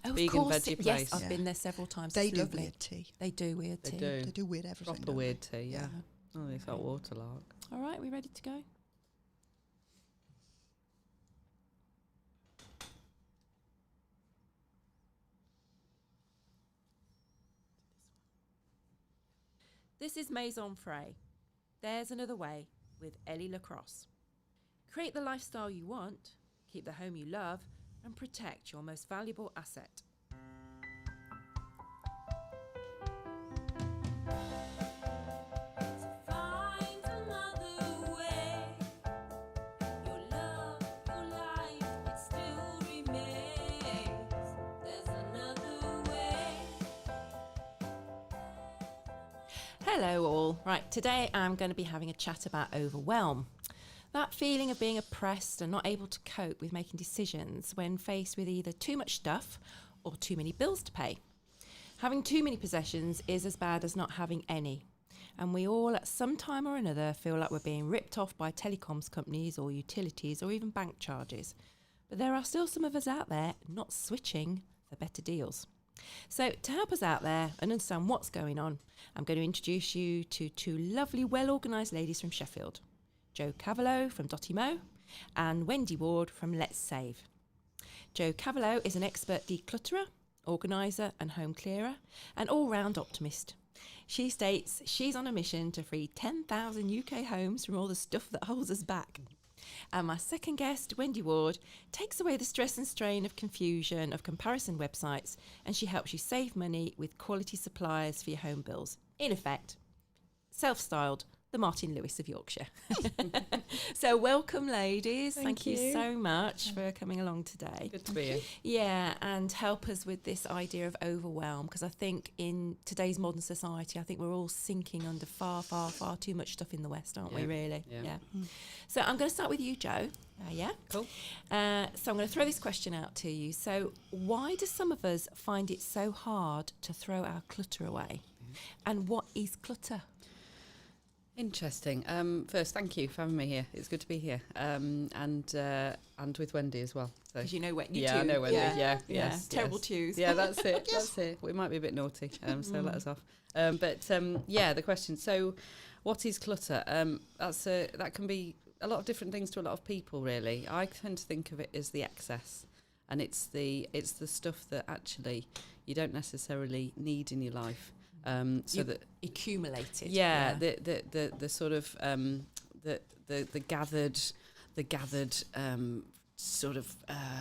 vegan veggie place. Yes, I've been there several times. They It's do lovely. weird tea. They do weird tea. They They do weird everything. proper don't weird they? tea. Yeah. Oh, they've got waterlark. All right, we ready to go? This is Maison Frais. There's another way with Ellie Lacrosse. Create the lifestyle you want, keep the home you love, and protect your most valuable asset. Hello all. Right, today I'm going to be having a chat about overwhelm. That feeling of being oppressed and not able to cope with making decisions when faced with either too much stuff or too many bills to pay. Having too many possessions is as bad as not having any. And we all at some time or another feel like we're being ripped off by telecoms companies or utilities or even bank charges. But there are still some of us out there not switching for better deals. So to help us out there and understand what's going on, I'm going to introduce you to two lovely, well-organised ladies from Sheffield, Jo Cavalot from Dottymow and Wendy Ward from Let's Save. Jo Cavalot is an expert declutterer, organiser and home clearer, an all-round optimist. She states she's on a mission to free 10,000 UK homes from all the stuff that holds us back. And my second guest, Wendy Ward, takes away the stress and strain of confusion of comparison websites, and she helps you save money with quality suppliers for your home bills. In effect, self-styled the Martin Lewis of Yorkshire. So welcome, ladies. Thank you so much for coming along today. Good to be here. Yeah, and help us with this idea of overwhelm, because I think in today's modern society, I think we're all sinking under far, far, far too much stuff in the West, aren't we, really? Yeah. So I'm going to start with you, Jo. Yeah? Cool. So I'm going to throw this question out to you. So why do some of us find it so hard to throw our clutter away? And what is clutter? Interesting. First, thank you for having me here. It's good to be here. And with Wendy as well. Because you know Wendy too. Yeah, I know Wendy. Yeah. Yes. Terrible twos. Yeah, that's it. That's it. We might be a bit naughty, so let us off. The question. So, what is clutter? That can be a lot of different things to a lot of people. Really, I tend to think of it as the excess, and it's the stuff that actually you don't necessarily need in your life. So that accumulated. Yeah. The sort of the gathered sort of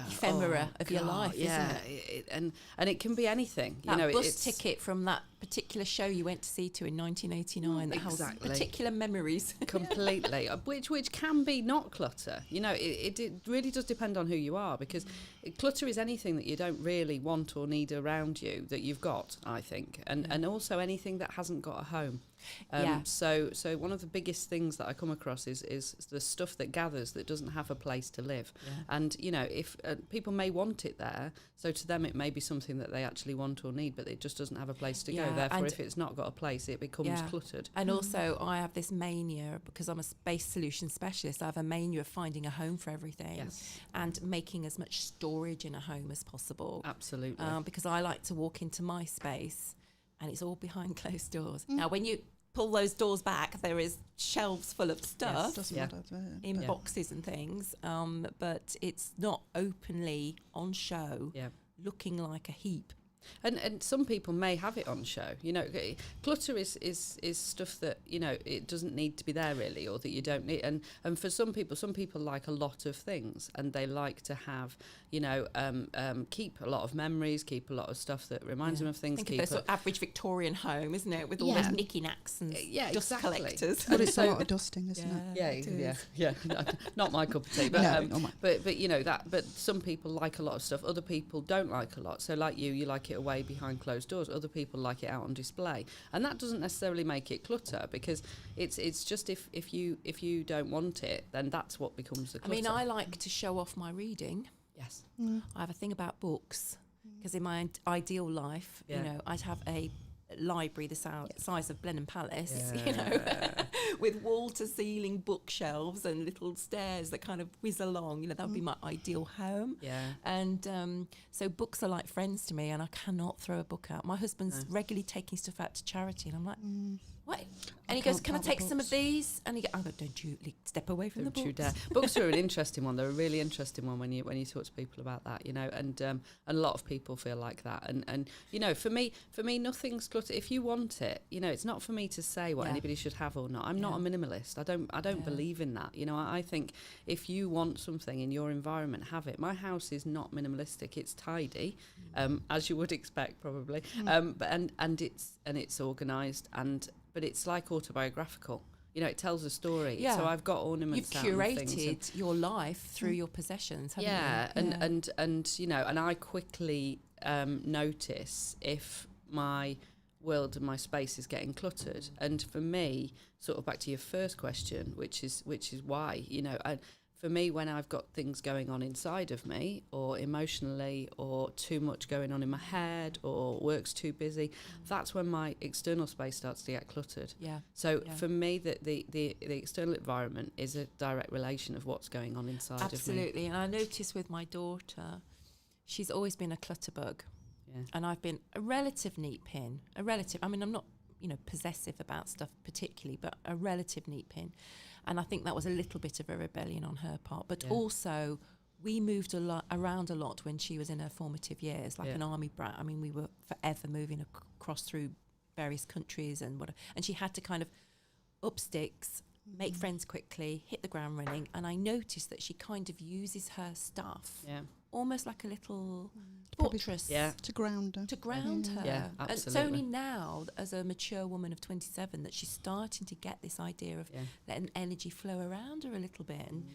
ephemera of your life, yeah, isn't it? And it can be anything. That bus ticket from that particular show you went to see in 1989 that has particular memories. Completely, which can be not clutter. It really does depend on who you are, because clutter is anything that you don't really want or need around you that you've got, I think, and also anything that hasn't got a home. So one of the biggest things that I come across is the stuff that gathers that doesn't have a place to live. And if people may want it there, so to them it may be something that they actually want or need, but it just doesn't have a place to go. Therefore, if it's not got a place, it becomes cluttered. And also, I have this mania, because I'm a space solution specialist, I have a mania of finding a home for everything and making as much storage in a home as possible. Absolutely. Because I like to walk into my space and it's all behind closed doors. Now, when you pull those doors back, there is shelves full of stuff in boxes and things, but it's not openly on show, looking like a heap. And some people may have it on show. Clutter is stuff that it doesn't need to be there really, or that you don't need. And for some people like a lot of things, and they like to have keep a lot of memories, keep a lot of stuff that reminds them of things. Think of the sort of average Victorian home, isn't it, with all those knicky knacks and dust collectors. But it's a lot of dusting, isn't it? Yeah. Not my cup of tea, but but some people like a lot of stuff. Other people don't like a lot. So like you like it away behind closed doors. Other people like it out on display, and that doesn't necessarily make it clutter, because it's just if you don't want it, then that's what becomes the clutter. I mean, I like to show off my reading. Yes. I have a thing about books, because in my ideal life, I'd have a library the size of Blenheim Palace, you know, with wall-to-ceiling bookshelves and little stairs that kind of whiz along. You know, that would be my ideal home. Yeah. And so books are like friends to me, and I cannot throw a book out. My husband's regularly taking stuff out to charity, and I'm like, what? And he goes, can I take some of these? And I go, don't you step away from the books. You dare. Books are an interesting one. They're a really interesting one when you talk to people about that, you know, and a lot of people feel like that. And you know, for me, nothing's cluttered. If you want it, you know, it's not for me to say what anybody should have or not. I'm not a minimalist. I don't believe in that. You know, I think if you want something in your environment, have it. My house is not minimalistic. It's tidy, as you would expect probably, but it's organised, but it's like autobiographical. You know, it tells a story. Yeah. So I've got ornaments. You've curated your life through your possessions, haven't you? And you know, and I quickly notice if my world and my space is getting cluttered. And for me, sort of back to your first question, which is why, you know, for me, when I've got things going on inside of me, or emotionally, or too much going on in my head, or work's too busy, that's when my external space starts to get cluttered. Yeah. So for me, the external environment is a direct relation of what's going on inside of me. Absolutely. And I notice with my daughter, she's always been a clutter bug. Yeah. And I've been a relative neat pin. I mean, I'm not, you know, possessive about stuff particularly, but a relative neat pin. And I think that was a little bit of a rebellion on her part. But also, we moved around a lot when she was in her formative years, like an army brat. I mean, we were forever moving across through various countries and whatever. And she had to kind of up sticks, make friends quickly, hit the ground running. And I noticed that she kind of uses her stuff almost like a little fortress to ground her. Yeah, absolutely. And it's only now, as a mature woman of 27, that she's starting to get this idea of letting energy flow around her a little bit and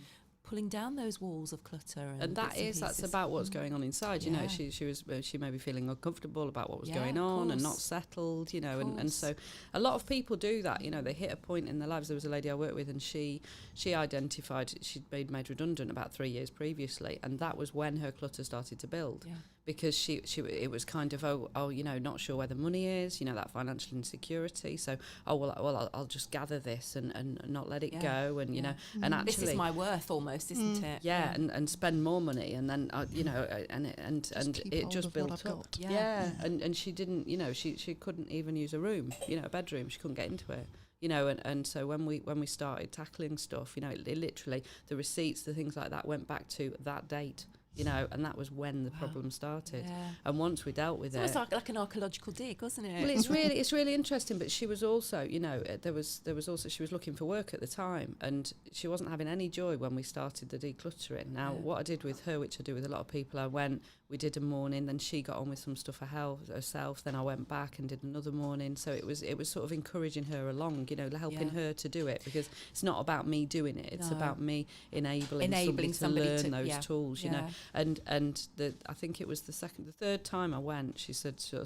pulling down those walls of clutter. And that's about what's going on inside. You know, she may be feeling uncomfortable about what was going on and not settled, you know, and so a lot of people do that. You know, they hit a point in their lives. There was a lady I worked with, and she identified she'd been made redundant about 3 years previously, and that was when her clutter started to build. Yeah. Because it was kind of, you know, not sure where the money is, you know, that financial insecurity. So, I'll just gather this and not let it go, and you know, and actually, this is my worth almost, isn't it? Yeah, and spend more money, and then you know, and it just built up. And she didn't, you know, she couldn't even use a room, you know, a bedroom. She couldn't get into it. You know, and so when we started tackling stuff, you know, it literally the receipts, the things like that went back to that date. You know, and that was when the problem started. Yeah. And once we dealt with it was like an archaeological dig, wasn't it? Well, it's really interesting. But she was also, you know, there was also, she was looking for work at the time, and she wasn't having any joy when we started the decluttering. Now, what I did with her, which I do with a lot of people, we did a morning, then she got on with some stuff herself. Then I went back and did another morning. So it was sort of encouraging her along, you know, helping her to do it, because it's not about me doing it. It's about me enabling somebody to learn those tools, you know. And I think it was the third time I went, she said, do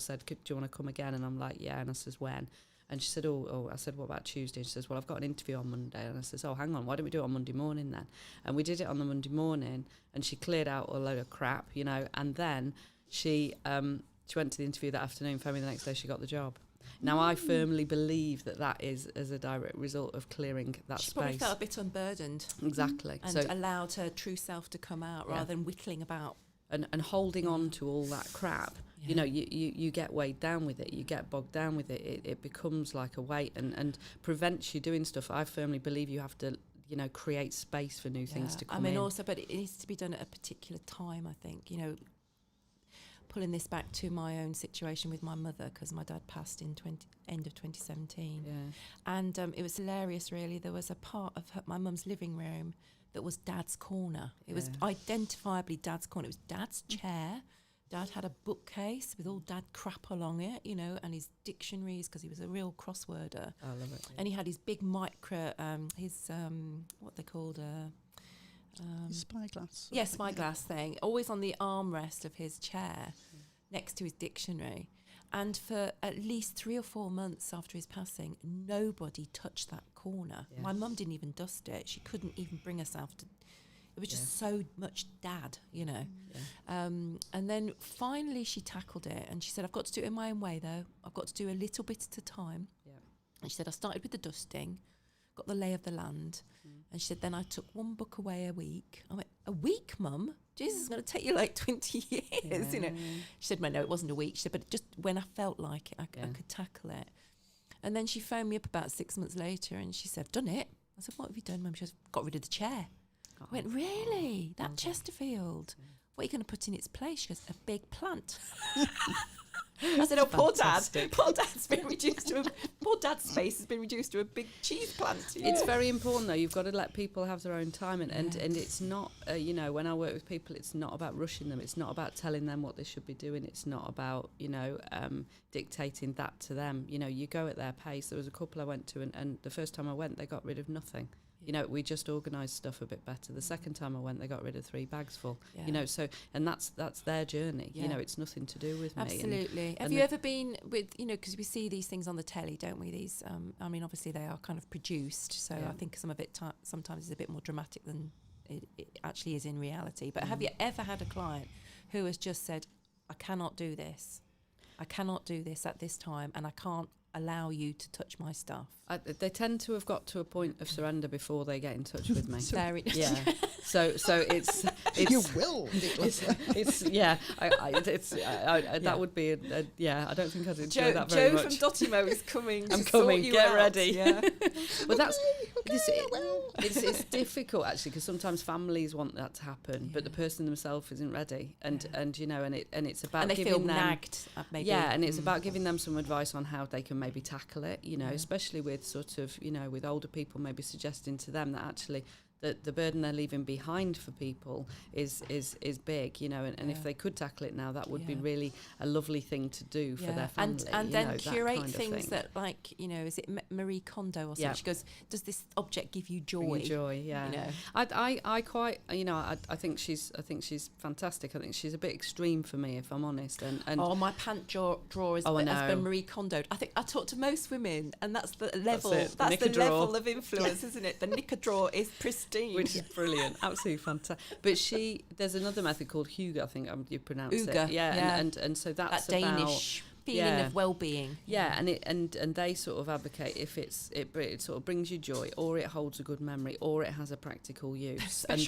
you want to come again? And I'm like, yeah. And I says, when? And she said, I said, what about Tuesday? And she says, well, I've got an interview on Monday. And I says, oh, hang on, why don't we do it on Monday morning then? And we did it on the Monday morning, and she cleared out a load of crap, you know. And then she went to the interview that afternoon, phoned me the next day, she got the job. Now, I firmly believe that is as a direct result of clearing that space. She probably felt a bit unburdened. Exactly. And allowed her true self to come out rather than whittling about. And holding on to all that crap, you know, you get weighed down with it, you get bogged down with it, it becomes like a weight and prevents you doing stuff. I firmly believe you have to, you know, create space for new things to come in. Also, but it needs to be done at a particular time, I think, you know. Pulling this back to my own situation with my mother, because my dad passed in end of 2017. Yeah. And it was hilarious, really. There was a part of my mum's living room that was Dad's corner. It was identifiably Dad's corner. It was Dad's chair. Dad had a bookcase with all Dad crap along it, you know, and his dictionaries, because he was a real crossworder. I love it. Yeah. And he had his big what they called spyglass. Yeah, spyglass thing. Always on the armrest of his chair next to his dictionary. And for at least 3 or 4 months after his passing, nobody touched that corner. Yeah. My mum didn't even dust it. She couldn't even bring herself to. There was just so much dad, you know. And then finally she tackled it, and she said, I've got to do it in my own way though. I've got to do a little bit at a time. And she said, I started with the dusting, got the lay of the land. And she said, then I took one book away a week. I went, a week, Mum? Jesus, it's going to take you like 20 years, you know. She said, well, no, it wasn't a week. She said, but just when I felt like it, I could tackle it. And then she phoned me up about 6 months later and she said, I've done it. I said, what have you done, Mum? She said, got rid of the chair. I went, really? That Chesterfield? What are you going to put in its place? She goes, a big plant. I said, oh, poor dad. Poor dad's been reduced to poor dad's space has been reduced to a big cheese plant. It's very important, though. You've got to let people have their own time. And it's not, you know, when I work with people, it's not about rushing them. It's not about telling them what they should be doing. It's not about, you know, dictating that to them. You know, you go at their pace. There was a couple I went to, and the first time I went, they got rid of nothing. You know, we just organised stuff a bit better. The second time I went, they got rid of 3 bags full. You know, so, and that's their journey. You know, it's nothing to do with me. Absolutely. Have you ever been with, you know, because we see these things on the telly, don't we? These, I mean, obviously they are kind of produced, so I think some of it sometimes is a bit more dramatic than it actually is in reality. But have you ever had a client who has just said, I cannot do this. I cannot do this at this time, and I can't allow you to touch my stuff? They tend to have got to a point of surrender before they get in touch with me. Yeah. So it's you will. That would be I don't think I'd enjoy that very much. Joe from Dottymow is coming. I'm coming. Get ready. Yeah. Well, that's it's difficult actually, because sometimes families want that to happen, but the person themselves isn't ready, and you know, and it's about and they giving feel them nagged. Maybe. Yeah, and it's about giving them some advice on how they can maybe tackle it. You know, especially with sort of, you know, with older people, maybe suggesting to them that actually the burden they're leaving behind for people is big, you know, and if they could tackle it now, that would be really a lovely thing to do for their family. And then curate things that, like, you know, is it Marie Kondo or something? Yeah. She goes, does this object give you joy? Bring you joy, yeah. You know? I quite, you know, I think she's fantastic. I think she's a bit extreme for me, if I'm honest. And my pant drawer has been Marie Kondoed. I think I talk to most women, and that's the level. That's the level of influence, isn't it? The knicker drawer is pristine. Which is brilliant, absolutely fantastic. But there's another method called Huga, I think you pronounce it. Yeah. And so that's that Danish feeling of well-being. Yeah, and they sort of advocate if it sort of brings you joy, or it holds a good memory, or it has a practical use, and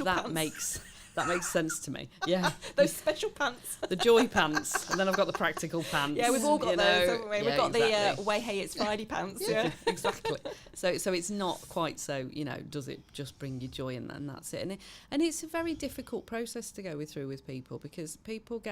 that makes sense to me. Yeah, those special pants, the joy pants, and then I've got the practical pants. Yeah, we've all got those, haven't we? We've got exactly. the way hey it's Friday pants. Yeah, exactly. So it's not quite so, you know, does it just bring you joy and that's it? And it's a very difficult process to go through with people, because people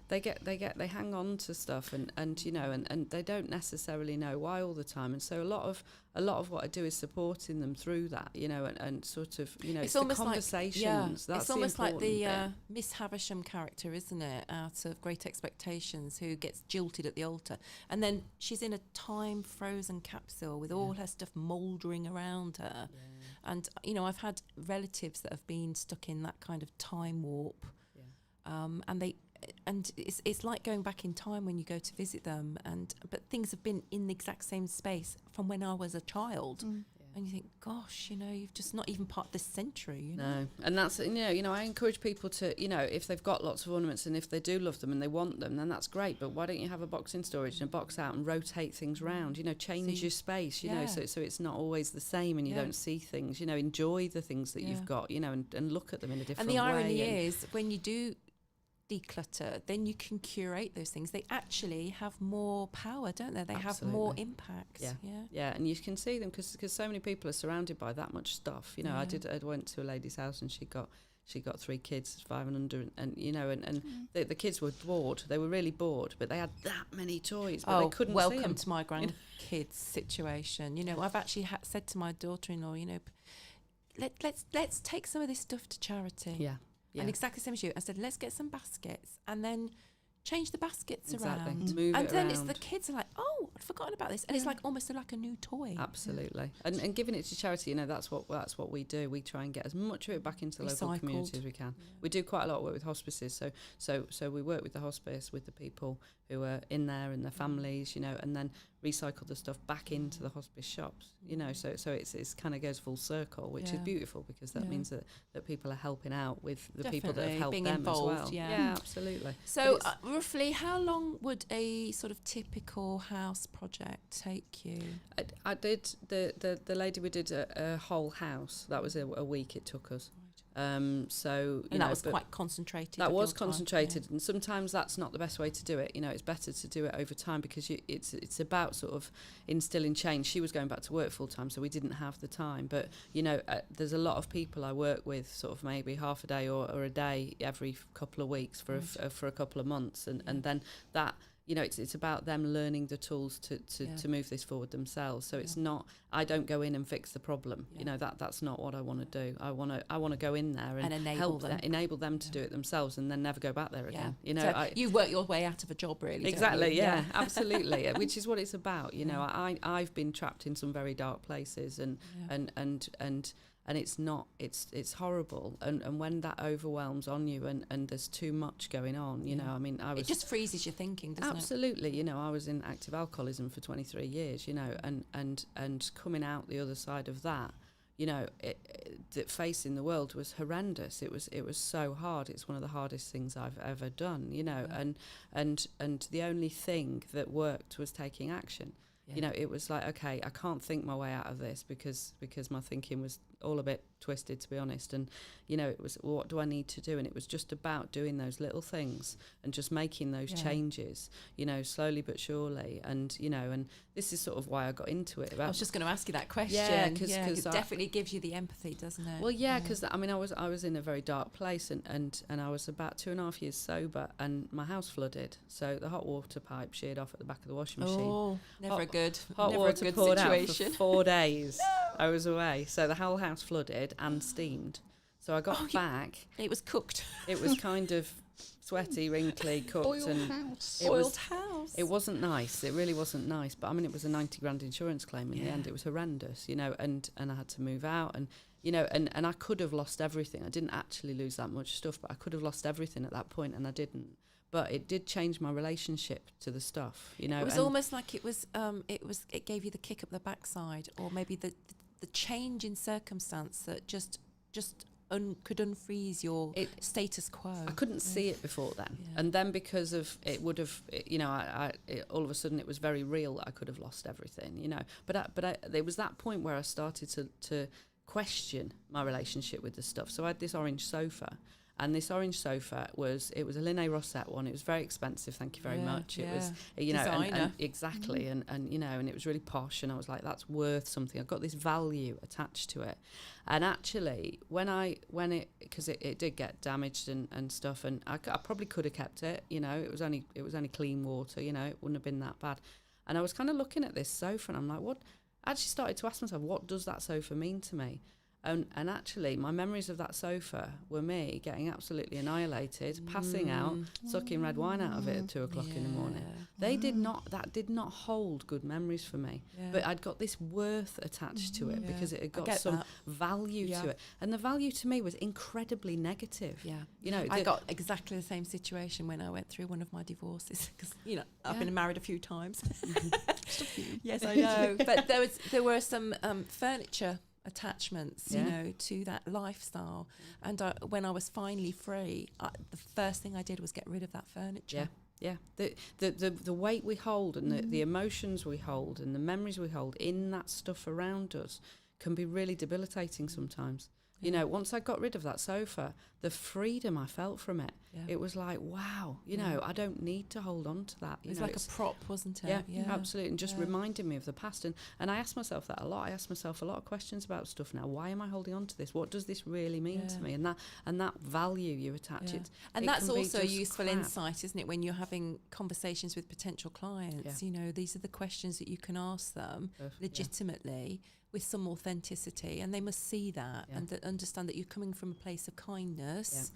they hang on to stuff and you know, and they don't necessarily know why all the time, and so a lot of what I do is supporting them through that, you know, and sort of, you know, it's almost the conversations. It's almost like the Miss Havisham character, isn't it, out of Great Expectations, who gets jilted at the altar, and then she's in a time-frozen capsule with all her stuff mouldering around her. Yeah. And, you know, I've had relatives that have been stuck in that kind of time warp, and it's like going back in time when you go to visit them, but things have been in the exact same space from when I was a child. And you think, gosh, you know, you've just not even part of this century, you know. No, and that's, you know, I encourage people to, you know, if they've got lots of ornaments and if they do love them and they want them, then that's great. But why don't you have a box in storage and a box out and rotate things around? You know, change your space, you know, so it's not always the same and you don't see things. You know, enjoy the things that you've got, you know, and look at them in a different way. And the irony is, when you do declutter, then you can curate those things. They actually have more power, don't they? They have more impact. Yeah, and you can see them because so many people are surrounded by that much stuff. You know, I went to a lady's house and she got 3 kids, 5 and under, and you know, and the kids were bored. They were really bored, but they had that many toys, but they couldn't see them. Welcome to my grandkids situation. You know, I've actually said to my daughter-in-law, you know, let's take some of this stuff to charity. Yeah. And exactly the same as you. I said, let's get some baskets and then change the baskets Exactly. around. Move And it then it's around. the kids are like, oh, I'd forgotten about this. And it's like almost like a new toy. Absolutely. And giving it to charity, you know, that's what we do. We try and get as much of it back into the local community as we can. We do quite a lot of work with hospices. So we work with the hospice, with the people who are in there and their families, you know, and then recycle the stuff back into the hospice shops, you know, so it's kind of goes full circle, which is beautiful, because that means that people are helping out with the people that have helped being them involved, as well. yeah. Absolutely. So roughly how long would a sort of typical house project take you? I did the lady we did a whole house. That was a week it took us. So and that was quite concentrated. That was concentrated, and sometimes that's not the best way to do it. You know, it's better to do it over time, because it's about sort of instilling change. She was going back to work full time, so we didn't have the time. But you know, there's a lot of people I work with, sort of maybe half a day or a day every couple of weeks for a couple of months, and then that. You know, it's about them learning the tools to move this forward themselves. So it's not, I don't go in and fix the problem. You know, that's not what I want to do. I want to go in there and enable them to do it themselves, and then never go back there again. You know, so you work your way out of a job, really. Exactly. Don't you? Yeah, absolutely. Which is what it's about. You know, I've been trapped in some very dark places, and it's not, it's horrible, and when that overwhelms on you, and there's too much going on, you know, I mean, it just freezes your thinking, doesn't absolutely, you know, I was in active alcoholism for 23 years, you know, and coming out the other side of that, you know, facing the world was horrendous. It was so hard. It's one of the hardest things I've ever done, you know, and the only thing that worked was taking action. You know, it was like, okay, I can't think my way out of this, because my thinking was all a bit twisted, to be honest. And you know, it was, what do I need to do? And it was just about doing those little things and just making those changes, you know, slowly but surely. And you know, and this is sort of why I got into it. I was just going to ask you that question. Yeah, because it definitely gives you the empathy, doesn't it? Well, yeah, because I mean, I was in a very dark place, and I was about 2.5 years sober, and my house flooded, so the hot water pipe sheared off at the back of the washing machine. Oh, never good. Hot never water a good poured situation. out for 4 days. I was away, so the whole house flooded and steamed. So I got back. It was cooked. It was kind of sweaty, wrinkly, cooked, Oiled and house. It wasn't nice. It really wasn't nice. But I mean, it was a 90 grand insurance claim in the end. It was horrendous, you know. And I had to move out, and you know, and I could have lost everything. I didn't actually lose that much stuff, but I could have lost everything at that point, and I didn't. But it did change my relationship to the stuff, you know. It was almost like it gave you the kick up the backside, or maybe the change in circumstance that just could unfreeze your status quo. I couldn't see it before then, and then because of it would have, you know, all of a sudden it was very real that I could have lost everything, you know. But there was that point where I started to question my relationship with the stuff. So I had this orange sofa. And this orange sofa was a Linné Rosette one. It was very expensive, thank you very much. It was, you know, and exactly, and you know, and it was really posh. And I was like, that's worth something. I've got this value attached to it. And actually, because it did get damaged and stuff, and I probably could have kept it. You know, it was only clean water. You know, it wouldn't have been that bad. And I was kind of looking at this sofa, and I'm like, what? I actually started to ask myself, what does that sofa mean to me? And actually, my memories of that sofa were me getting absolutely annihilated, passing out, sucking red wine out of it at 2 o'clock in the morning. That did not hold good memories for me. But I'd got this worth attached to it because it had got some value to it. And the value to me was incredibly negative. Yeah. You know, I got exactly the same situation when I went through one of my divorces, because, you know, I've been married a few times. Just a few. Yes, I know. But there were some furniture attachments, you know, to that lifestyle. And when I was finally free, the first thing I did was get rid of that furniture. Yeah. The weight we hold, and the emotions we hold, and the memories we hold in that stuff around us can be really debilitating sometimes. You know, once I got rid of that sofa, the freedom I felt from it, it was like, wow, you know, I don't need to hold on to that. It was like a prop, wasn't it? Yeah, absolutely. And just reminding me of the past. And I ask myself that a lot. I ask myself a lot of questions about stuff now. Why am I holding on to this? What does this really mean to me? And that value you attach it. And that's also a useful insight, isn't it? When you're having conversations with potential clients, you know, these are the questions that you can ask them legitimately. With some authenticity, and they must see that and understand that you're coming from a place of kindness,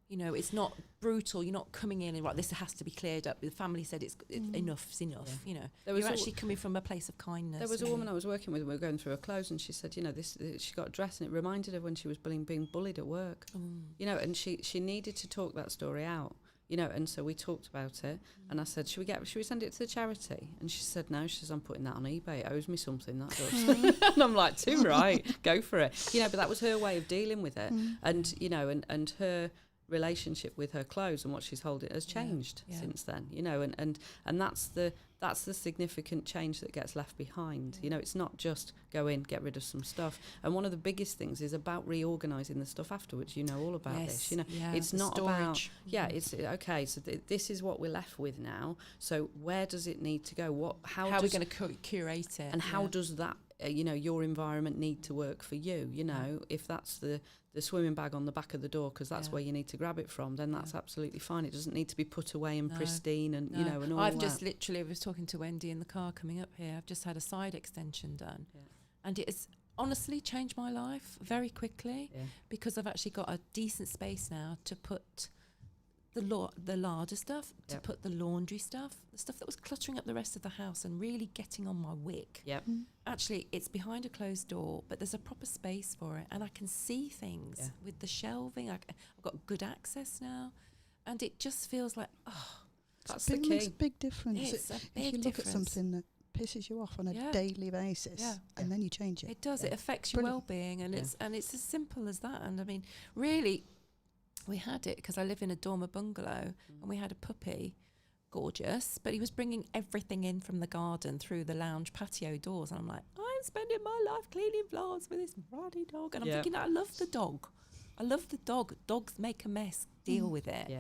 You know, it's not brutal. You're not coming in and, right, this has to be cleared up. The family said it's enough's enough, you know. You're actually coming from a place of kindness. There was a woman I was working with, we were going through her clothes, and she said, you know, she got a dress and it reminded her when she was being bullied at work. You know, and she needed to talk that story out. You know, and so we talked about it, and I said, should we send it to the charity? And she said, no. She says, I'm putting that on eBay. It owes me something, that does. And I'm like, too right, go for it. You know, but that was her way of dealing with it. And, you know, and her relationship with her clothes and what she's holding has changed since then, you know, and that's the significant change that gets left behind. You know, it's not just go in, get rid of some stuff. And one of the biggest things is about reorganizing the stuff afterwards. You know all about this, you know. It's not storage. About it's okay, so this is what we're left with now, so where does it need to go? How are we going to curate it, and how does that you know, your environment need to work for you, you know. If that's the swimming bag on the back of the door because that's where you need to grab it from, then that's absolutely fine. It doesn't need to be put away and pristine and you know, and all I've just literally, I was talking to Wendy in the car coming up here, I've just had a side extension done, and it has honestly changed my life very quickly because I've actually got a decent space now to put the larder stuff, to put the laundry stuff, the stuff that was cluttering up the rest of the house and really getting on my wick. Actually, it's behind a closed door, but there's a proper space for it, and I can see things with the shelving. I've got good access now, and it just feels like, that's the key. It makes a big difference. It's a big if you look at something that pisses you off on a daily basis, and then you change it. It does. It affects your well-being, and it's as simple as that. And I mean, really, we had it because I live in a dormer bungalow, and we had a puppy, gorgeous, but he was bringing everything in from the garden through the lounge patio doors, and I'm like, I'm spending my life cleaning floors with this ruddy dog, and I'm thinking, I love the dog. Dogs make a mess. Deal with it.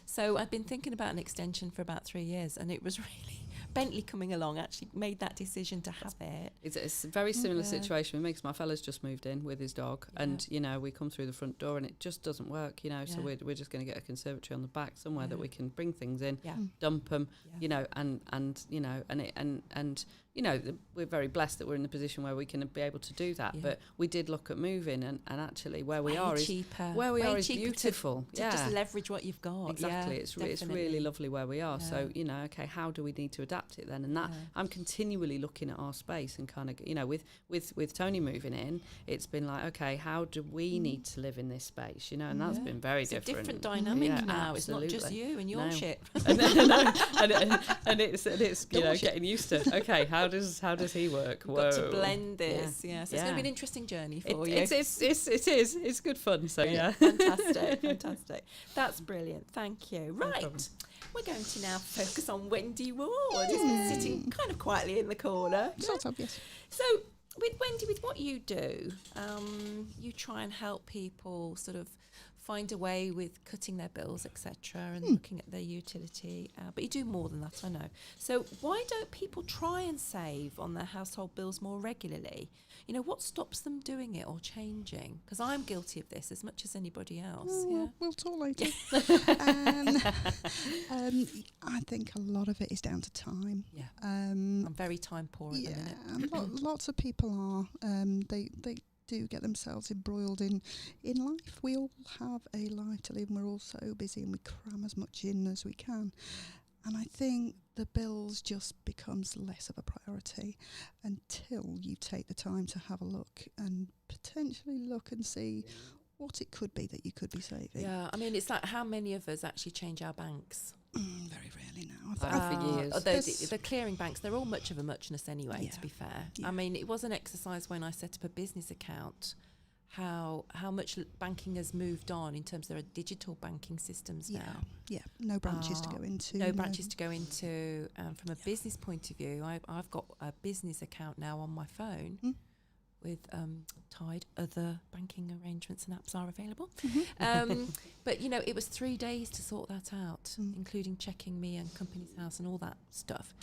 So I've been thinking about an extension for about 3 years, and it was really Bentley coming along actually made that decision to have it. It's a very similar situation with me because my fella's just moved in with his dog, and you know, we come through the front door and it just doesn't work, you know. So we're just going to get a conservatory on the back somewhere that we can bring things in, dump them, you know, and you know, and you know, we're very blessed that we're in the position where we can be able to do that. But we did look at moving, and actually where we are is beautiful. To just leverage what you've got. Exactly, it's really lovely where we are. So you know, okay, how do we need to adapt it then? And that I'm continually looking at our space and kind of, you know, with Tony moving in, it's been like, okay, how do we need to live in this space? You know, and that's been very different. It's a different dynamic now. Absolutely. It's not just you and your shit. and it's you know, getting used to, okay, how does he work? We've got to blend this. So it's going to be an interesting journey for you. It is. It's good fun. So Fantastic. That's brilliant. Thank you. Right. We're going to now focus on Wendy Ward, who's been sitting kind of quietly in the corner. Sort of, yes. So, with Wendy, with what you do, you try and help people sort of find a way with cutting their bills, etc., and looking at their utility. But you do more than that, I know. So why don't people try and save on their household bills more regularly? You know, what stops them doing it or changing? Because I'm guilty of this as much as anybody else. We'll talk later. I think a lot of it is down to time. I'm very time poor at the minute. Lots of people are. They do get themselves embroiled in life. We all have a life to live, and we're all so busy, and we cram as much in as we can. And I think the bills just becomes less of a priority until you take the time to have a look and potentially look and see what it could be that you could be saving. Yeah, I mean, it's like, how many of us actually change our banks? Very rarely now. For years. Although the clearing banks, they're all much of a muchness anyway, to be fair. I mean, it was an exercise when I set up a business account, how much banking has moved on in terms of there are digital banking systems now. No branches to go into. No branches to go into. From a business point of view, I've got a business account now on my phone with Tide. Other banking arrangements and apps are available. But, you know, it was 3 days to sort that out, including checking me and company's house and all that stuff.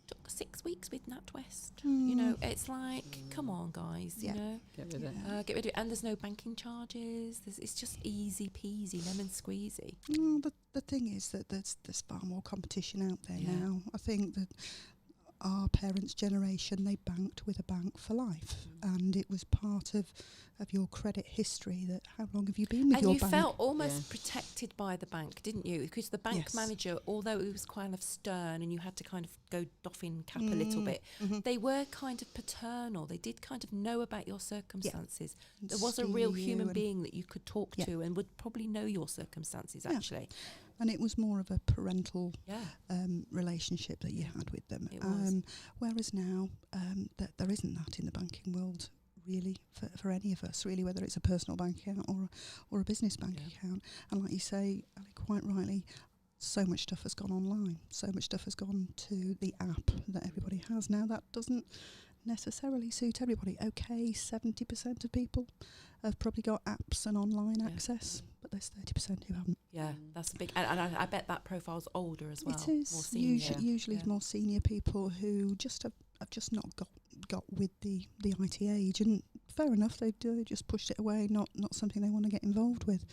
Took 6 weeks with NatWest. You know, it's like, come on, guys, you know. Get rid of it. And there's no banking charges. It's just easy peasy, lemon squeezy. The thing is that there's far more competition out there now. I think that our parents' generation, they banked with a bank for life, and it was part of your credit history. That how long have you been with your bank? And you felt almost protected by the bank, didn't you? Because the bank manager, although it was kind of stern and you had to kind of go doffing cap a little bit, they were kind of paternal. They did kind of know about your circumstances. There was a real human being that you could talk to and would probably know your circumstances, actually. And it was more of a parental relationship that you had with them. Whereas now, there isn't that in the banking world, really, for any of us, really, whether it's a personal bank account or a business bank account. And like you say, Ali, quite rightly, so much stuff has gone online. So much stuff has gone to the app that everybody has now. That doesn't necessarily suit everybody. Okay, 70% of people have probably got apps and online access, but there's 30% who haven't. Yeah, that's a big, and I bet that profile's older as well. It is more senior. usually more senior people who just have just not got with the IT age, and fair enough, they just pushed it away, not something they want to get involved with.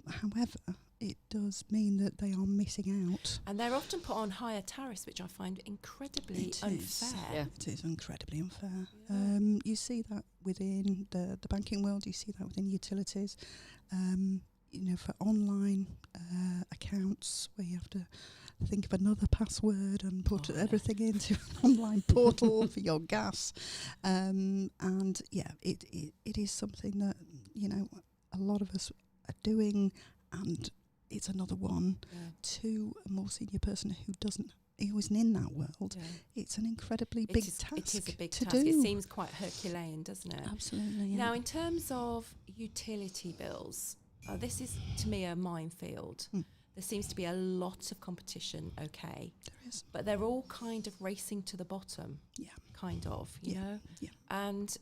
However, it does mean that they are missing out. And they're often put on higher tariffs, which I find incredibly unfair. It is incredibly unfair. Yeah. You see that within the banking world, you see that within utilities. For online accounts where you have to think of another password and put everything into an online portal for your gas. It is something that, a lot of us are doing, and it's another one to a more senior person who isn't in that world. It's an incredibly big task. It is a big task. Do. It seems quite Herculean, doesn't it? Absolutely. Yeah. Now, in terms of utility bills, this is to me a minefield. There seems to be a lot of competition. Okay, there is, but they're all kind of racing to the bottom. Yeah, kind of. You know. Yeah. And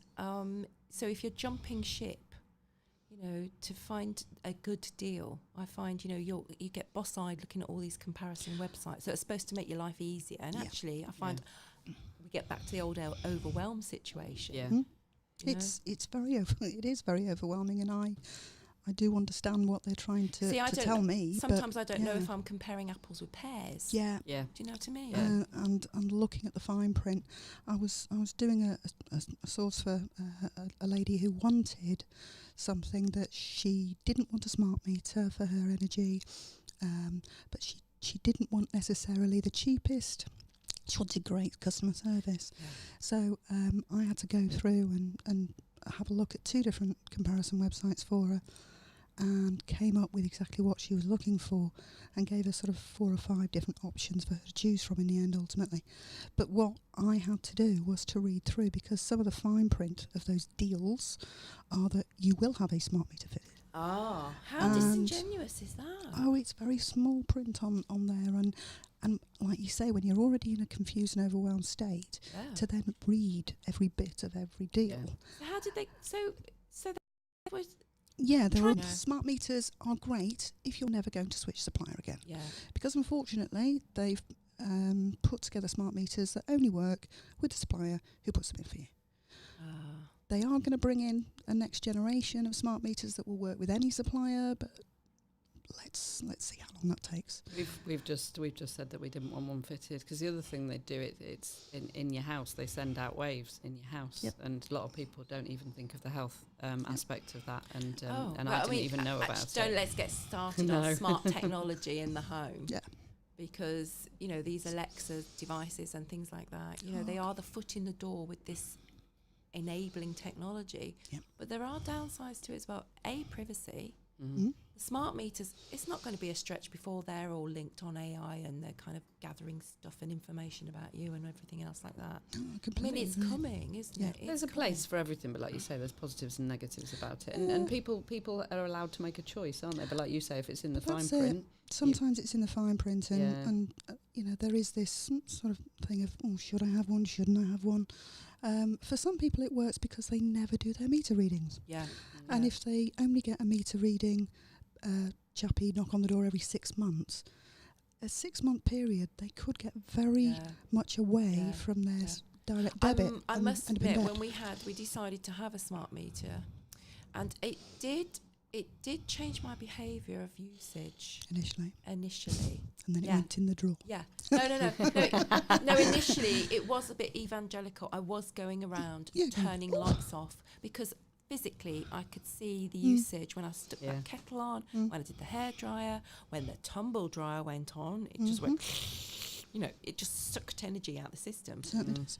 so if you're jumping ship, to find a good deal, I find, you get boss-eyed looking at all these comparison websites. So it's supposed to make your life easier. And actually, I find we get back to the old overwhelm situation. Yeah. It is very overwhelming, and I do understand what they're trying to tell me. Sometimes I don't know if I'm comparing apples with pears. Yeah. Yeah. Do you know what I mean? Yeah. And looking at the fine print, I was doing a source for a lady who wanted something that she didn't want a smart meter for her energy, but she didn't want necessarily the cheapest. She wanted great customer service. Yeah. So I had to go through and have a look at 2 different comparison websites for her, and came up with exactly what she was looking for, and gave her sort of 4 or 5 different options for her to choose from in the end, ultimately. But what I had to do was to read through, because some of the fine print of those deals are that you will have a smart meter fitted. Oh, how disingenuous is that? Oh, it's very small print on there, and like you say, when you're already in a confused and overwhelmed state, to then read every bit of every deal. Yeah. So how did they? So there was. Yeah, smart meters are great if you're never going to switch supplier again. Yeah. Because unfortunately, they've put together smart meters that only work with the supplier who puts them in for you. They are going to bring in a next generation of smart meters that will work with any supplier, but let's see how long that takes. We've just said that we didn't want one fitted, because the other thing they do, it's in your house. They send out waves in your house, and a lot of people don't even think of the health aspect of that, and I didn't even know about it. Let's get started on smart technology in the home. Yeah. Because these Alexa devices and things like that, they are the foot in the door with this enabling technology. Yep. But there are downsides to it as well. Privacy. Mm-hmm. The smart meters, it's not going to be a stretch before they're all linked on AI and they're kind of gathering stuff and information about you and everything else like that. Completely. It's coming, isn't it? There's a place for everything, but like you say, there's positives and negatives about it. And people are allowed to make a choice, aren't they? But like you say, if it's in the fine print. Sometimes it's in the fine print, and there is this sort of thing of, should I have one, shouldn't I have one? For some people it works because they never do their meter readings. Yeah. And if they only get a meter reading, chappie knock on the door every 6 months, a 6-month period, they could get very much away from their direct debit. I must admit, when we decided to have a smart meter, and it did It did change my behaviour of usage Initially. initially. And then it Yeah. went in the drawer. Yeah. No, initially it was a bit evangelical. I was going around turning lights off because physically I could see the usage when I stuck that kettle on, when I did the hairdryer, when the tumble dryer went on. It just went, it just sucked energy out of the system. Certainly does.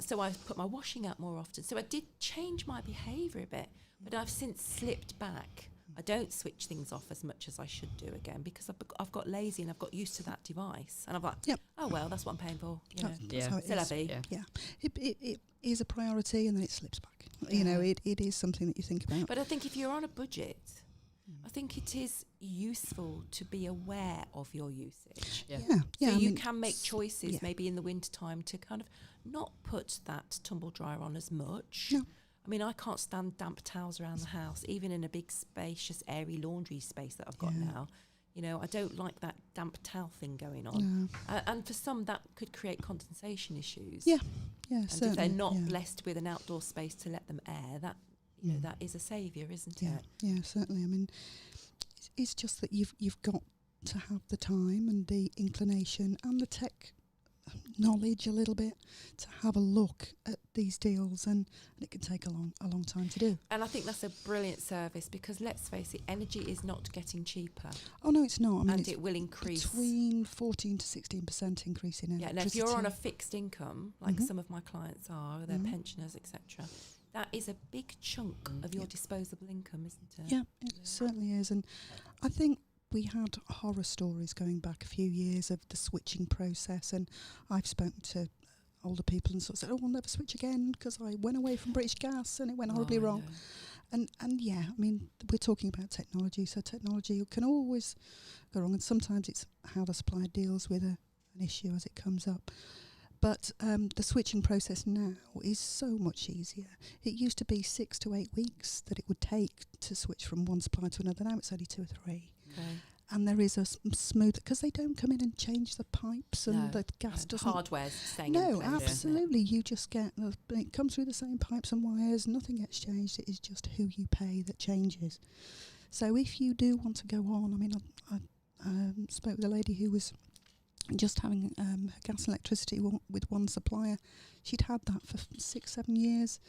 So I put my washing out more often. So I did change my behaviour a bit, but I've since slipped back. I don't switch things off as much as I should do again because I've got lazy and I've got used to that device. And I'm like, oh, well, that's what I'm paying for. That's how it C'est la is. vie. Yeah. It is a priority and then it slips back. It is something that you think about. But I think if you're on a budget, I think it is useful to be aware of your usage. Yeah. So you can make choices maybe in the winter time to kind of not put that tumble dryer on as much. No. I mean, I can't stand damp towels around the house, even in a big, spacious, airy laundry space that I've got now. I don't like that damp towel thing going on. No. And for some, that could create condensation issues. Yeah, and certainly. if they're not blessed with an outdoor space to let them air, that that is a saviour, isn't it? Yeah, certainly. I mean, it's just that you've got to have the time and the inclination and the tech knowledge a little bit to have a look at these deals, and it can take a long time to do. And I think that's a brilliant service because let's face it, energy is not getting cheaper. Oh no, it's not. I mean, and it will increase between 14 to 16% increase in electricity. Yeah, now if you're on a fixed income, like some of my clients are, they're pensioners, etc., that is a big chunk of your disposable income, isn't it? Yeah, it certainly is. And I think we had horror stories going back a few years of the switching process, and I've spoken to older people and sort of said, "Oh, I'll never switch again because I went away from British Gas and it went horribly wrong." And yeah, I mean, we're talking about technology, so technology can always go wrong, and sometimes it's how the supplier deals with an issue as it comes up. But the switching process now is so much easier. It used to be 6 to 8 weeks that it would take to switch from one supplier to another. Now it's only 2 or 3. Okay. And there is a smooth, because they don't come in and change the pipes and the gas doesn't. Hardware's staying in No, place, absolutely. You just get it comes through the same pipes and wires. Nothing gets changed. It is just who you pay that changes. So if you do want to go on, I mean, I spoke with a lady who was just having gas and electricity with one supplier. She'd had that for 6-7 years,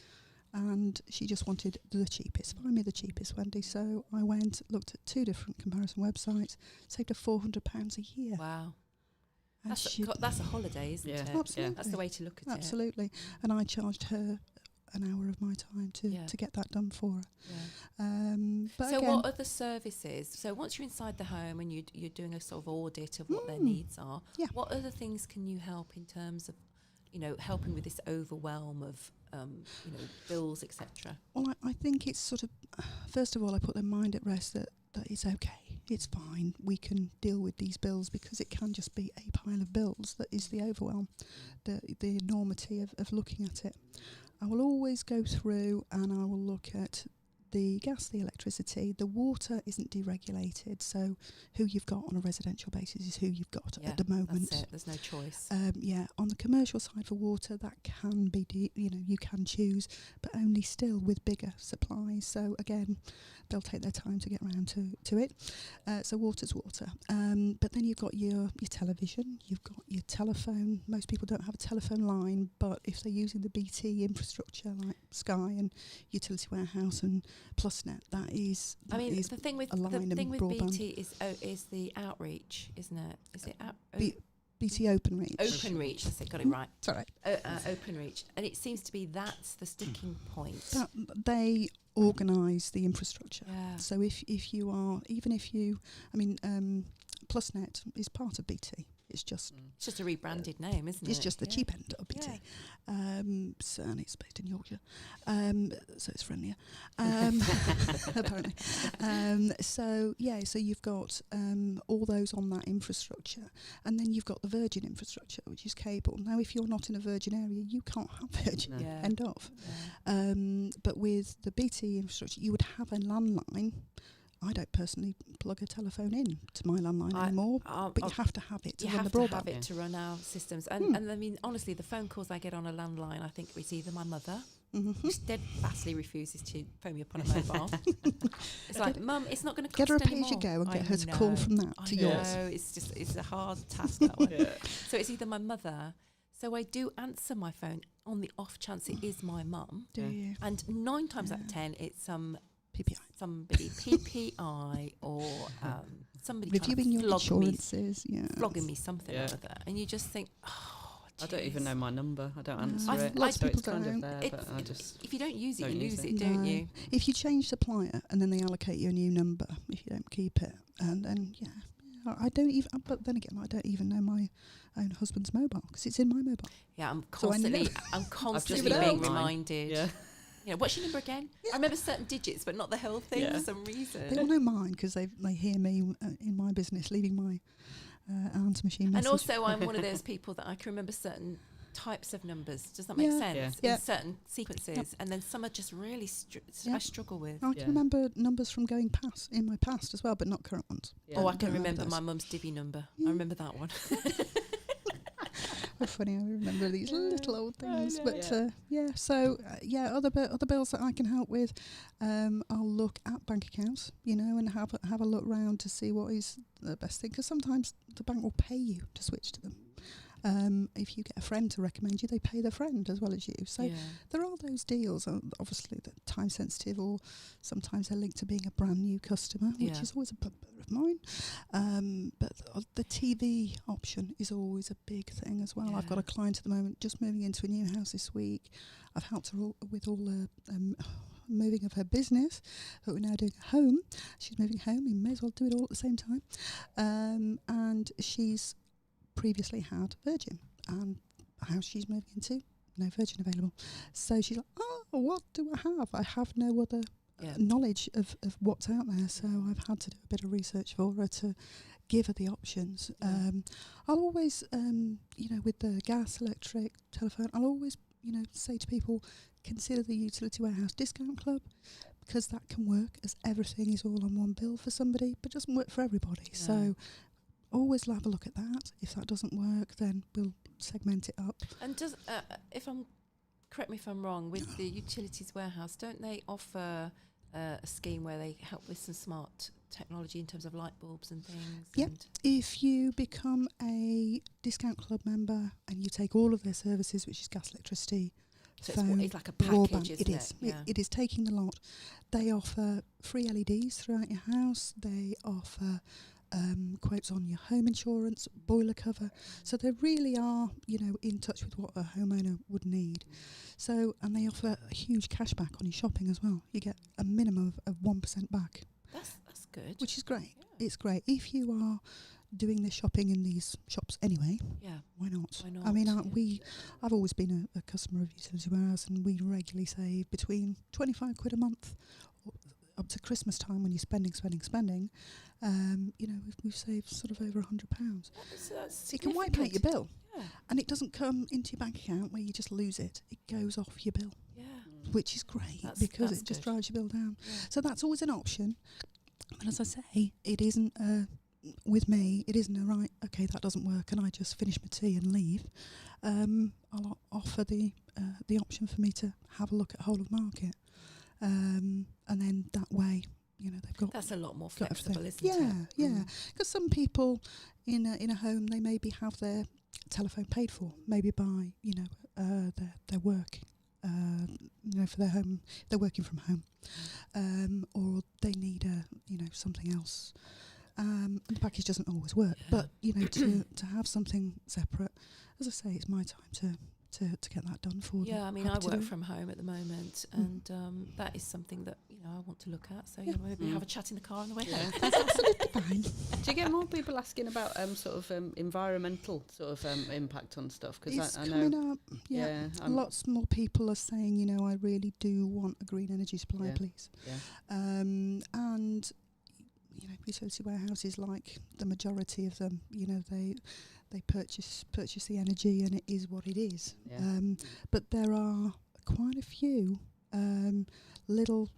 and she just wanted the cheapest. Find me the cheapest, Wendy. So I went, looked at 2 different comparison websites, saved her £400 a year. Wow. And That's a holiday, isn't it? Absolutely. That's the way to look at it. Absolutely. And I charged her an hour of my time to get that done for her. But so again, what are the services? So once you're inside the home and you're doing a sort of audit of what their needs are, what other things can you help in terms of, helping with this overwhelm of, bills, etc.? Well, I think it's sort of, first of all, I put their mind at rest that it's okay. It's fine. We can deal with these bills, because it can just be a pile of bills that is the overwhelm, the enormity of looking at it. I will always go through and I will look at the gas, the electricity. The water isn't deregulated, so who you've got on a residential basis is who you've got at the moment. That's it. There's no choice. On the commercial side for water, that can be, you can choose, but only still with bigger supplies. So again, they'll take their time to get around to it. So water's water. But then you've got your television, you've got your telephone. Most people don't have a telephone line, but if they're using the BT infrastructure like Sky and Utility Warehouse and PlusNet, the thing with BT is the outreach, isn't it? Is it BT OpenReach? OpenReach, that's it, got it right. It's all right. OpenReach, and it seems to be that's the sticking point. They organise the infrastructure. Yeah. So if you are, PlusNet is part of BT. It's just a rebranded name, isn't it? It's just the cheap end of BT. And it's based in Yorkshire, so it's friendlier. Apparently. So you've got all those on that infrastructure, and then you've got the Virgin infrastructure, which is cable. Now, if you're not in a Virgin area, you can't have Virgin. End of. But with the BT infrastructure, you would have a landline. I don't personally plug a telephone in to my landline anymore, but you have to have it to run the broadband. You have to have it to run our systems. And I mean, honestly, the phone calls I get on a landline, I think it's either my mother She steadfastly refuses to phone me up on a mobile. It's like, Mum, it's not going to cost Get her a anymore. pay-as-you-go and get her to call from that to yours. It's a hard task, that one. So it's either my mother. So I do answer my phone on the off chance it is my mum. Do you? And 9 times out of 10, it's PPI. somebody PPI or somebody Reviewing your flog insurances. flogging me something or other. And you just think, I don't even know my number. I don't answer it. Lots of people it's kind don't. of there, but I just if you don't use it, don't you use lose it. it, don't you? If you change supplier and then they allocate you a new number, if you don't keep it, and then I don't even. But then again, I don't even know my own husband's mobile because it's in my mobile. Yeah, I'm So I constantly, know. I'm constantly given being out. reminded. Yeah. You know, what's your number again? I remember certain digits, but not the whole thing for some They reason. all know mine because they hear me in my business leaving my answer machine message. And also, I'm one of those people that I can remember certain types of numbers. Does that make sense? Yeah. In certain sequences, and then some are just really I struggle with. I can remember numbers from going past in my past as well, but not current ones. Oh, I can Don't remember those. my mum's divvy number. Yeah. I remember that one. How funny, I remember these little old things. know. But other bills that I can help with, I'll look at bank accounts, and have a look round to see what is the best thing. Because sometimes the bank will pay you to switch to them. If you get a friend to recommend you, they pay their friend as well as you. So there are those deals, obviously, that time sensitive, or sometimes they're linked to being a brand new customer, which is always a bugbear of mine. But the TV option is always a big thing as well. I've got a client at the moment just moving into a new house this week. I've helped her with all the moving of her business, but we're now doing a home. She's moving home. We may as well do it all at the same time. And she's previously had Virgin, and the house she's moving into, no Virgin available. So she's like, what do I have? I have no other knowledge of what's out there. So I've had to do a bit of research for her to give her the options. I'll always, with the gas, electric, telephone, I'll always, say to people, consider the Utility Warehouse Discount Club, because that can work, as everything is all on one bill for somebody, but doesn't work for everybody. Yeah. So always have a look at that. If that doesn't work, then we'll segment it up. And does correct me if I'm wrong, with the Utilities Warehouse, don't they offer a scheme where they help with some smart technology in terms of light bulbs and things? Yep. If you become a Discount Club member and you take all of their services, which is gas, electricity, so phone, it's like a package, broadband, isn't it? Yeah. It is taking the lot. They offer free LEDs throughout your house. They offer quotes on your home insurance, boiler cover. So they really are, in touch with what a homeowner would need. So, and they offer a huge cashback on your shopping as well. You get a minimum of 1% back. That's good. Which is great. Yeah. It's great. If you are doing this shopping in these shops anyway, why not? I mean, I've always been a customer of Utility Warehouse, and we regularly save between 25 quid a month up to Christmas time when you're spending. We've saved sort of over £100. It can wipe out your bill, and it doesn't come into your bank account where you just lose it. It goes off your bill, which is great because it just drives your bill down. Yeah. So that's always an option. And as I say, it isn't with me. It isn't right. Okay, that doesn't work, and I just finish my tea and leave. I'll offer the option for me to have a look at whole of market. And then that way, they've got. That's a lot more flexible, isn't it? Yeah. Because some people in a home, they maybe have their telephone paid for, maybe by their work, for their home. They're working from home, or they need something else. And the package doesn't always work, but to have something separate. As I say, it's my time to get that done for them. Yeah, I mean, I work from home at the moment, and that is something that I want to look at. So maybe have a chat in the car on the way home. That's absolutely fine. Do you get more people asking about environmental impact on stuff? Because I know coming up. Yeah, lots more people are saying, I really do want a green energy supply, please. Yeah. And Utility warehouses, like the majority of them, they purchase the energy, and it is what it is. Yeah. But there are quite a few little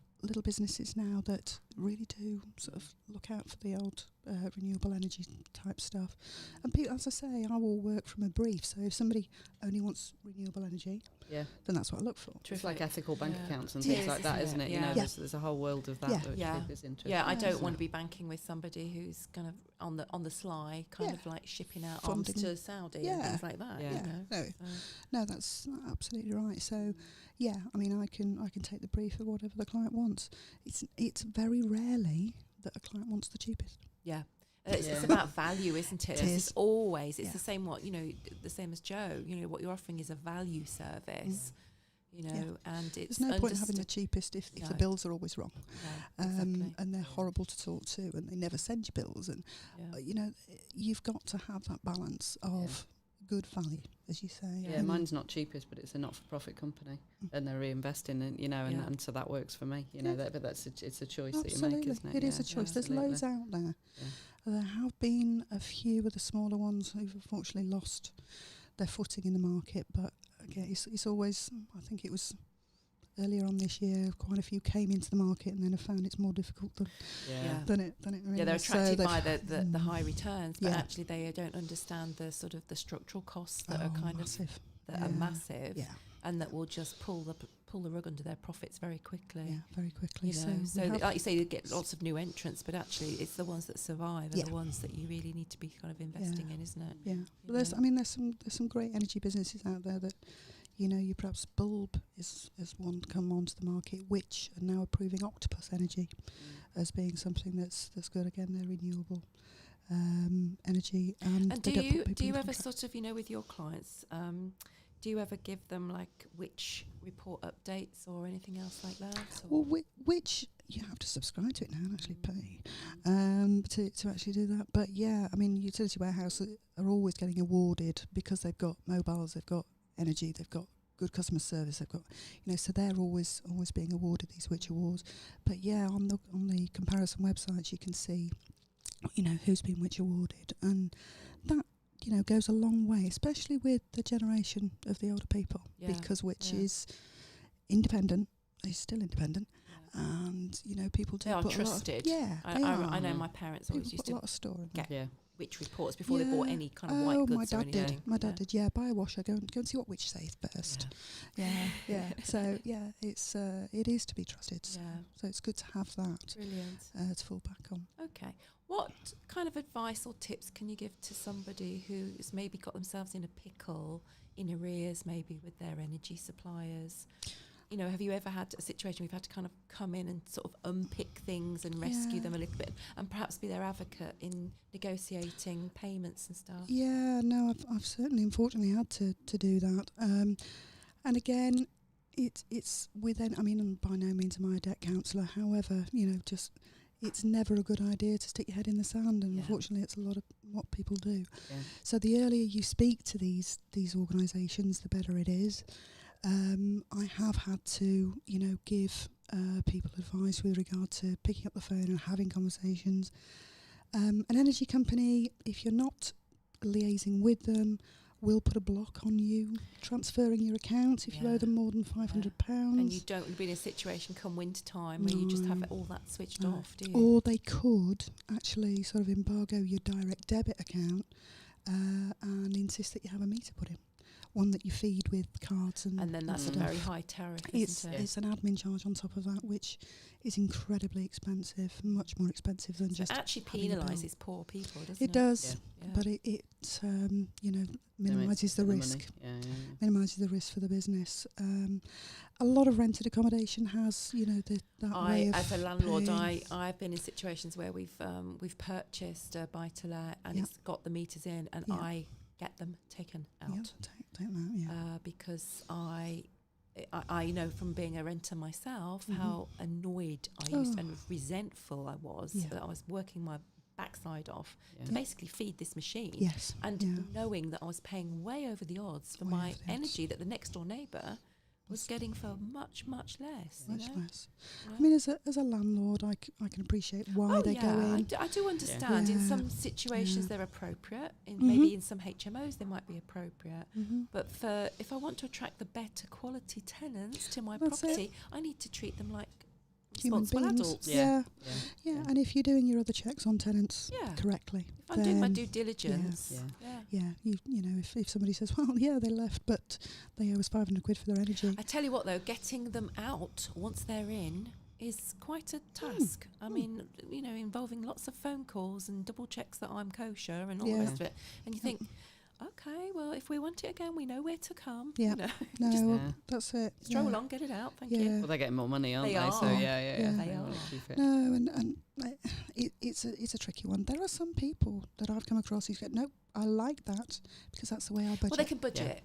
businesses now that really do sort of look out for the old renewable energy type stuff. And people, as I say, I will work from a brief. So if somebody only wants renewable energy, Yeah. then that's what I look for. It's like ethical bank accounts and It things is, like that, isn't it? You know, Yeah. there's a whole world of that Yeah. which Yeah. is interesting. Yeah, I don't Yeah. want to be banking with somebody who's kind of on the sly, kind of like shipping out Funding. arms to Saudi and Yeah. things like that. Yeah. You know? No, no, that's absolutely right. So, yeah, I mean, I can take the brief of whatever the client wants. It's very rarely that a client wants the cheapest. Yeah. It's Yeah. about value, isn't it? It It's is. always. It's Yeah. the same. The same as Joe. You know, what you're offering is a value service. You know, and it's There's no point in having the cheapest if the No. bills are always wrong, No, exactly. and they're horrible to talk to, and they never send you bills. And Yeah. you know, you've got to have that balance of good value, as you say. Yeah, and mine's not cheapest, but it's a not-for-profit company, and they're reinvesting in, you know, Yeah. and so that works for me, you know. Yeah. But it's a choice Absolutely. that you make, isn't it? It is Yeah, a choice. There's absolutely. loads out there. Yeah. There have been a few of the smaller ones who've unfortunately lost their footing in the market, but again, it's always. I think it was earlier on this year, quite a few came into the market and then have found it's more difficult than Yeah. it really Yeah, they're is. attracted So by the high returns, but Yeah. actually they don't understand the sort of the structural costs that oh, are kind massive. of that are Yeah. massive, Yeah, and that will just pull the rug under their profits very quickly. yeah, very quickly. You know, So we have- like you say, you get lots of new entrants, but actually, it's the ones that survive are Yeah. the ones that you really need to be kind of investing in, isn't it? yeah, you well, there's know. there's some great energy businesses out there that, you know, you perhaps Bulb is one come onto the market, which are now approving Octopus Energy as being something that's good. Again, they're renewable energy, and And they don't put people do you in ever contract. sort of, you know, with your clients, do you ever give them like which report updates or anything else like that? Or? Well, which you have to subscribe to it now and actually pay to actually do that. But yeah, I mean, utility warehouse are always getting awarded because they've got mobiles, they've got energy, they've got good customer service, they've got, you know, so they're always being awarded these which awards. But yeah, on the comparison websites, you can see, you know, who's been which awarded, and that, you know, goes a long way, especially with the generation of the older people, Yeah, because which yeah. is independent, is still independent, and you know, people do They are put trusted. A lot of, yeah, I they are. know my parents People always used put a to lot of store in get them. Yeah. which reports before they bought Yeah. any kind of white goods my or dad anything. did. My dad did. Yeah, buy a washer. Go and see what which says first. Yeah. So yeah, it is to be trusted. Yeah, So it's good to have that brilliant. to fall back on. Okay. What kind of advice or tips can you give to somebody who's maybe got themselves in a pickle, in arrears maybe with their energy suppliers? You know, have you ever had a situation where you've had to kind of come in and sort of unpick things and rescue Yeah. them a little bit and perhaps be their advocate in negotiating payments and stuff? Yeah, no, I've certainly unfortunately had to do that. And again, it's within. I mean, and by no means am I a debt counsellor. However, you know, just it's never a good idea to stick your head in the sand, and Yeah. unfortunately, it's a lot of what people do. Yeah. So the earlier you speak to these organisations, the better it is. I have had to, you know, give people advice with regard to picking up the phone and having conversations. An energy company, if you're not liaising with them, will put a block on you transferring your account if you Yeah. owe them more than £500. And you don't be in a situation come winter time where you just have all that switched No. off, do you? Or they could actually sort of embargo your direct debit account and insist that you have a meter put in, one that you feed with cards and And then that's a stuff. very high tariff, It's isn't it? it's an admin charge on top of that, which is incredibly expensive, much more expensive than So just it actually having a bill. penalises poor people, doesn't it? It does, Yeah. but it you know, minimises the money. risk. Yeah. Minimises the risk for the business. A lot of rented accommodation has, you know, that way of as a landlord, paying. I've been in situations where we've purchased a buy-to-let and Yeah. it's got the meters in, and Yeah. I get them taken out Yeah, take that. Yeah, because I know from being a renter myself Mhm. how annoyed I used Oh. and resentful I was Yeah. that I was working my backside off Yeah. to basically feed this machine. yes, And yeah. knowing that I was paying way over the odds for Way my over the odds. energy that the next door neighbour was getting for much, much less. Much you know? less. Yeah. I mean, as a landlord, I can appreciate why they go in. I do understand. In Yeah. some situations Yeah. they're appropriate. In Mhm. maybe in some HMOs they might be appropriate. Mhm. But if I want to attract the better quality tenants to my That's it. property, I need to treat them like human responsible beings. adults. Yeah. And if you're doing your other checks on tenants correctly, if I'm doing my due diligence, you know, if somebody says, well, they left, but they owe us 500 quid for their energy. I tell you what, though, getting them out once they're in is quite a task. I mean, you know, involving lots of phone calls and double checks that I'm kosher and all the rest of it. And you think, okay, well, if we want it again, we know where to come. Yeah. You know, No, that's it. stroll along, get it out. Thank you. Well, they're getting more money, aren't they? They So are. they are. want to keep it. No, and it's a tricky one. There are some people that I've come across who go, nope, I like that because that's the way I budget. Well, they can budget.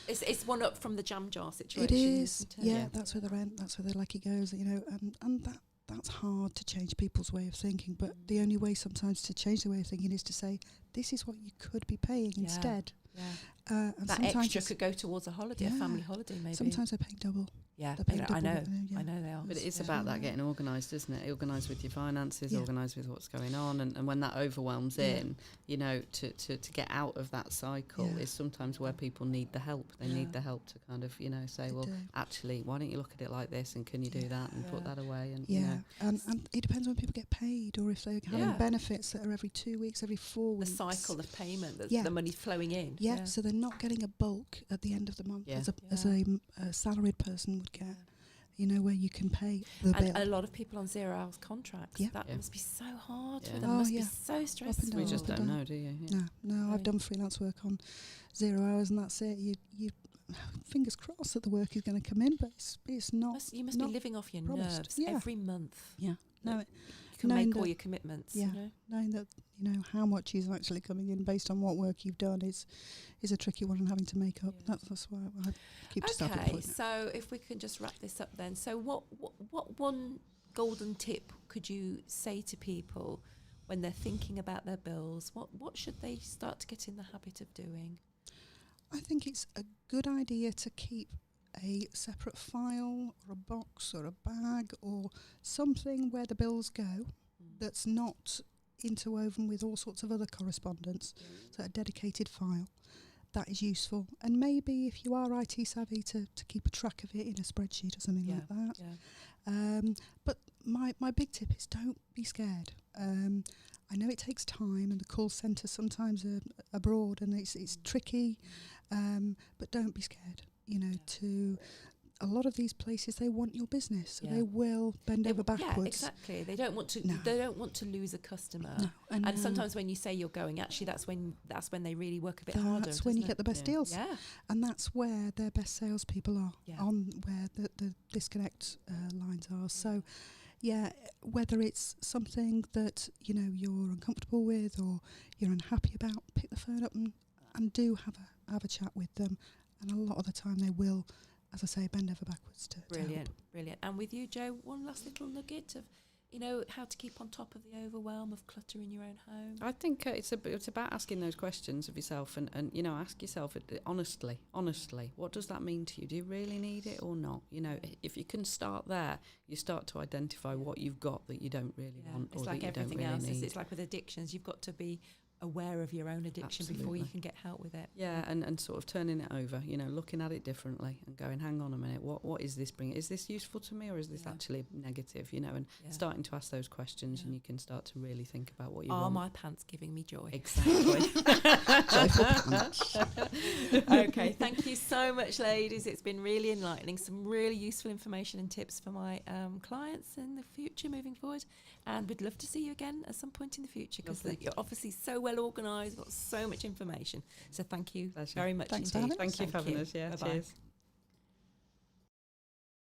It's one up from the jam jar situation. It is. Isn't it? Yeah, that's where the rent, that's where the lucky goes, you know, and that's hard to change people's way of thinking. But the only way sometimes to change the way of thinking is to say, this is what you could be paying instead. Yeah. And That sometimes extra could go towards a holiday, a family holiday, maybe. Sometimes they're paying double. Yeah, They're paying I double, know. yeah. I know they are. But it's about that getting organised, isn't it? Organised with your finances, organised with what's going on, and when that overwhelms in, you know, to get out of that cycle is sometimes where people need the help. They need the help to kind of, you know, say, well, actually, why don't you look at it like this, and can you do that, and put that away, and you know. And it depends when people get paid, or if they're having benefits that are every 2 weeks, every 4 weeks. The cycle of payment, the money's flowing in. Yeah, so they're not getting a bulk at the end of the month as a salaried person would get. You know, where you can pay the bill. And a lot of people on 0 hours contracts. That must be so hard for them. Oh, must be so stressful. You just don't know, do you? No, I've done freelance work on 0 hours, and that's it. You fingers crossed that the work is going to come in, but it's not. You must be living off your nerves every month. Yeah. No, you can make all your commitments. Yeah. You know? Knowing that, you know, how much is actually coming in based on what work you've done is a tricky one, and having to make up. That's why I keep to self-employed. Okay, so if we can just wrap this up then. So what one golden tip could you say to people when they're thinking about their bills? What should they start to get in the habit of doing? I think it's a good idea to keep a separate file or a box or a bag or something where the bills go that's not interwoven with all sorts of other correspondence. So a dedicated file. That is useful. And maybe if you are IT savvy to keep a track of it in a spreadsheet or something like that. Yeah. But my big tip is don't be scared. I know it takes time, and the call centre sometimes are abroad, and it's tricky, but don't be scared. You know, to a lot of these places, they want your business, so they will bend over backwards. Yeah, exactly. They don't want to. No. They don't want to lose a customer. No. And sometimes when you say you're going, actually, that's when they really work a bit harder. That's when you get the best deals. Yeah. And that's where their best salespeople are, on where the disconnect lines are. So, whether it's something that, you know, you're uncomfortable with or you're unhappy about, pick the phone up and do have a chat with them. And a lot of the time they will, as I say, bend over backwards to Brilliant. help. And with you, Jo, one last little nugget of, you know, how to keep on top of the overwhelm of clutter in your own home. I think it's about asking those questions of yourself, and you know, ask yourself honestly, what does that mean to you? Do you really need it or not? You know, if you can start there, you start to identify what you've got that you don't really want, it's or like that you don't everything really else. need. It's like with addictions, you've got to be aware of your own addiction before you can get help with it. Yeah, and sort of turning it over, you know, looking at it differently and going, hang on a minute, what is this bringing? Is this useful to me, or is this actually negative, you know, and starting to ask those questions, and you can start to really think about what you want. Are my pants giving me joy? Exactly. Okay, thank you so much, ladies. It's been really enlightening, some really useful information and tips for my clients in the future moving forward, and we'd love to see you again at some point in the future, because you're obviously so well organised, got so much information. So thank you very much. Thanks for indeed. having us. Thank you for having us. Yeah, Bye-bye. cheers.